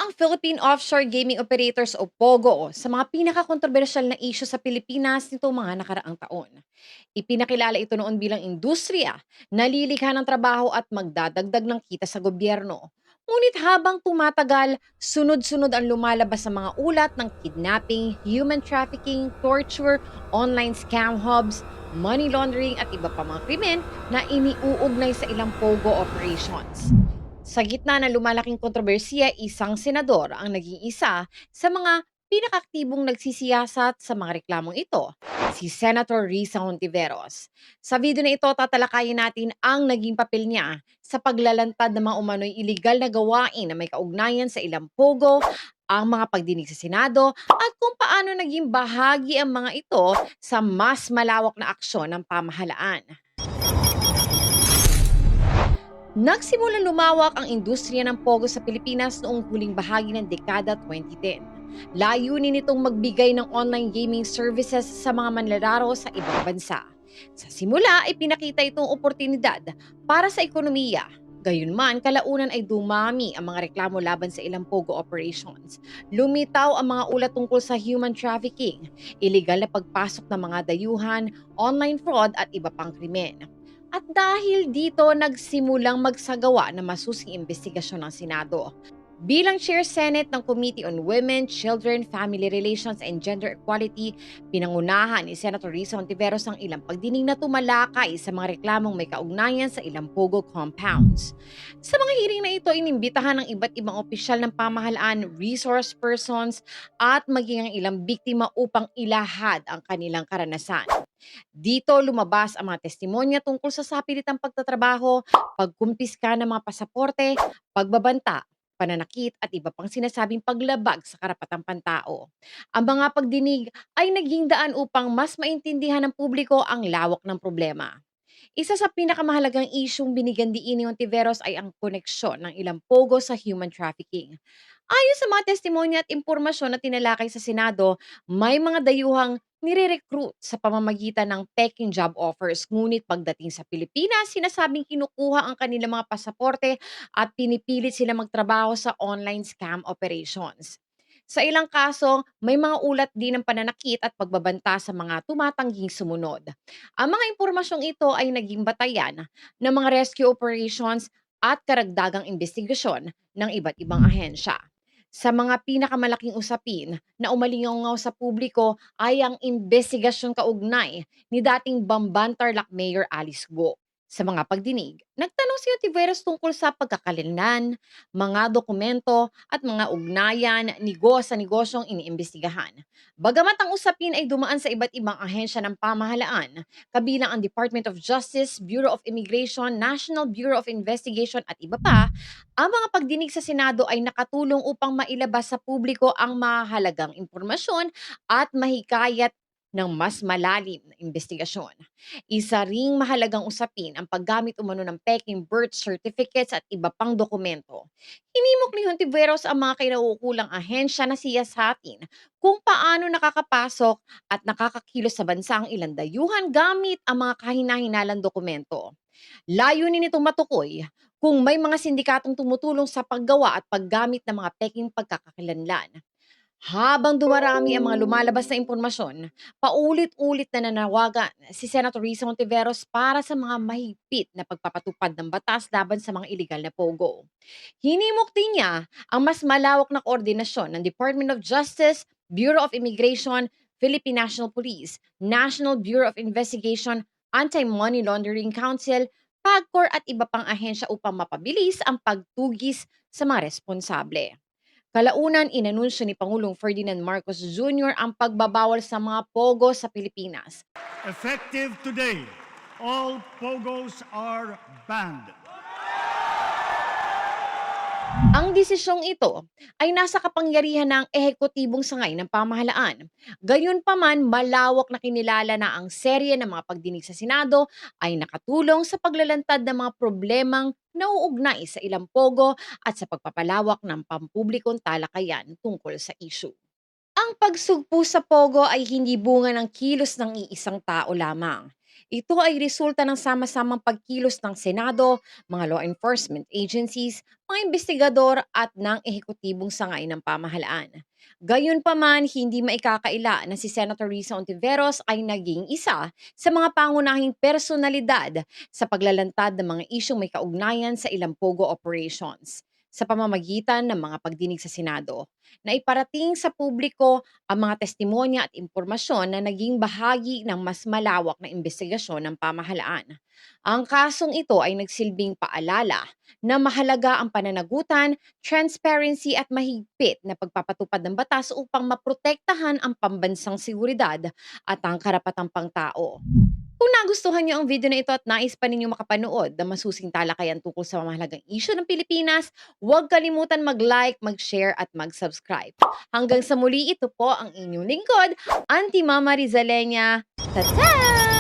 ang Philippine Offshore Gaming Operators o POGO sa mga pinakakontrobersyal na isyu sa Pilipinas nitong mga nakaraang taon. Ipinakilala ito noon bilang industriya, nalilikha ng trabaho at magdadagdag ng kita sa gobyerno. Ngunit habang tumatagal, sunod-sunod ang lumalabas sa mga ulat ng kidnapping, human trafficking, torture, online scam hubs, money laundering at iba pa mga krimen na iniuugnay sa ilang POGO operations. Sa gitna ng lumalaking kontrobersiya, isang senador ang naging isa sa mga pinakaktibong nagsisiyasat sa mga reklamong ito, si Senator Risa Hontiveros. Sa video na ito, tatalakayin natin ang naging papel niya sa paglalantad ng mga umano'y iligal na gawain na may kaugnayan sa ilang pogo, ang mga pagdinig sa Senado, at kung paano naging bahagi ang mga ito sa mas malawak na aksyon ng pamahalaan. Nagsimulang lumawak ang industriya ng pogo sa Pilipinas noong huling bahagi ng dekada 2010. Layunin nitong magbigay ng online gaming services sa mga manlalaro sa ibang bansa. Sa simula ay pinakita itong oportunidad para sa ekonomiya. Gayunman, kalaunan ay dumami ang mga reklamo laban sa ilang pogo operations. Lumitaw ang mga ulat tungkol sa human trafficking, iligal na pagpasok ng mga dayuhan, online fraud at iba pang krimen. At dahil dito nagsimulang magsagawa ng masusing investigasyon ng Senado. Bilang Chair Senate ng Committee on Women, Children, Family Relations and Gender Equality, pinangunahan ni Senator Risa Hontiveros ang ilang pagdinig na tumalakay sa mga reklamong may kaugnayan sa ilang POGO compounds. Sa mga hearing na ito, inimbitahan ng iba't ibang opisyal ng pamahalaan, resource persons at maging ang ilang biktima upang ilahad ang kanilang karanasan. Dito lumabas ang mga testimonya tungkol sa sapilitang pagtatrabaho, pagkumpiska ng mga pasaporte, pagbabanta, pananakit at iba pang sinasabing paglabag sa karapatang pantao. Ang mga pagdinig ay naging daan upang mas maintindihan ng publiko ang lawak ng problema. Isa sa pinakamahalagang isyung binigyan diin ni Ontiveros ay ang koneksyon ng ilang pogo sa human trafficking. Ayon sa mga testimonya at impormasyon na tinalakay sa Senado, may mga dayuhang nire-recruit sa pamamagitan ng peking job offers. Ngunit pagdating sa Pilipinas, sinasabing kinukuha ang kanilang mga pasaporte at pinipilit sila magtrabaho sa online scam operations. Sa ilang kaso, may mga ulat din ng pananakit at pagbabanta sa mga tumatangging sumunod. Ang mga impormasyong ito ay naging batayan ng mga rescue operations at karagdagang investigasyon ng iba't ibang ahensya. Sa mga pinakamalaking usapin na umalingaw sa publiko ay ang investigasyon kaugnay ni dating Bamban Tarlac Mayor Alice Guo. Sa mga pagdinig, nagtanong si Ontiveros tungkol sa pagkakalinlan, mga dokumento at mga ugnayan ni Guo sa negosyong iniimbestigahan. Bagamat ang usapin ay dumaan sa iba't ibang ahensya ng pamahalaan, kabilang ang Department of Justice, Bureau of Immigration, National Bureau of Investigation at iba pa, ang mga pagdinig sa Senado ay nakatulong upang mailabas sa publiko ang mahalagang impormasyon at mahikayat ng mas malalim na investigasyon. Isa ring mahalagang usapin ang paggamit umano ng peking birth certificates at iba pang dokumento. Hinimok ni Hontiveros ang mga kinauukulang ahensya na siyasatin kung paano nakakapasok at nakakakilos sa bansa ang ilang dayuhan gamit ang mga kahinahinalang dokumento. Layunin nitong matukoy kung may mga sindikatong tumutulong sa paggawa at paggamit ng mga peking pagkakakilanlan. Habang dumarami ang mga lumalabas na impormasyon, paulit-ulit na nanawagan si Senator Risa Hontiveros para sa mga mahigpit na pagpapatupad ng batas laban sa mga iligal na pogo. Hinimok din niya ang mas malawak na koordinasyon ng Department of Justice, Bureau of Immigration, Philippine National Police, National Bureau of Investigation, Anti-Money Laundering Council, PAGCOR at iba pang ahensya upang mapabilis ang pagtugis sa mga responsable. Kalaunan, inanunsyo ni Pangulong Ferdinand Marcos Jr. ang pagbabawal sa mga pogo sa Pilipinas. Effective today, all pogos are banned. Ang desisyong ito ay nasa kapangyarihan ng ehekutibong sangay ng pamahalaan. Gayunpaman, malawak na kinilala na ang serye ng mga pagdinig sa Senado ay nakatulong sa paglalantad ng mga problemang nauugnay sa ilang pogo at sa pagpapalawak ng pampublikong talakayan tungkol sa issue. Ang pagsugpo sa pogo ay hindi bunga ng kilos ng iisang tao lamang. Ito ay resulta ng sama-samang pagkilos ng Senado, mga law enforcement agencies, mga investigador at ng ehekutibong sangay ng pamahalaan. Gayunpaman, hindi maikakaila na si Senator Risa Ontiveros ay naging isa sa mga pangunahing personalidad sa paglalantad ng mga isyong may kaugnayan sa ilang pogo operations sa pamamagitan ng mga pagdinig sa Senado na iparating sa publiko ang mga testimonya at impormasyon na naging bahagi ng mas malawak na investigasyon ng pamahalaan. Ang kasong ito ay nagsilbing paalala na mahalaga ang pananagutan, transparency at mahigpit na pagpapatupad ng batas upang maprotektahan ang pambansang seguridad at ang karapatang pangtao. Kung nagustuhan niyo ang video na ito at nais pa ninyo makapanood ng masusing talakayan tungkol sa mahalagang issue ng Pilipinas, huwag kalimutan mag-like, mag-share at mag-subscribe. Hanggang sa muli, ito po ang inyong lingkod, Auntie Mama Rizalenya. Tata!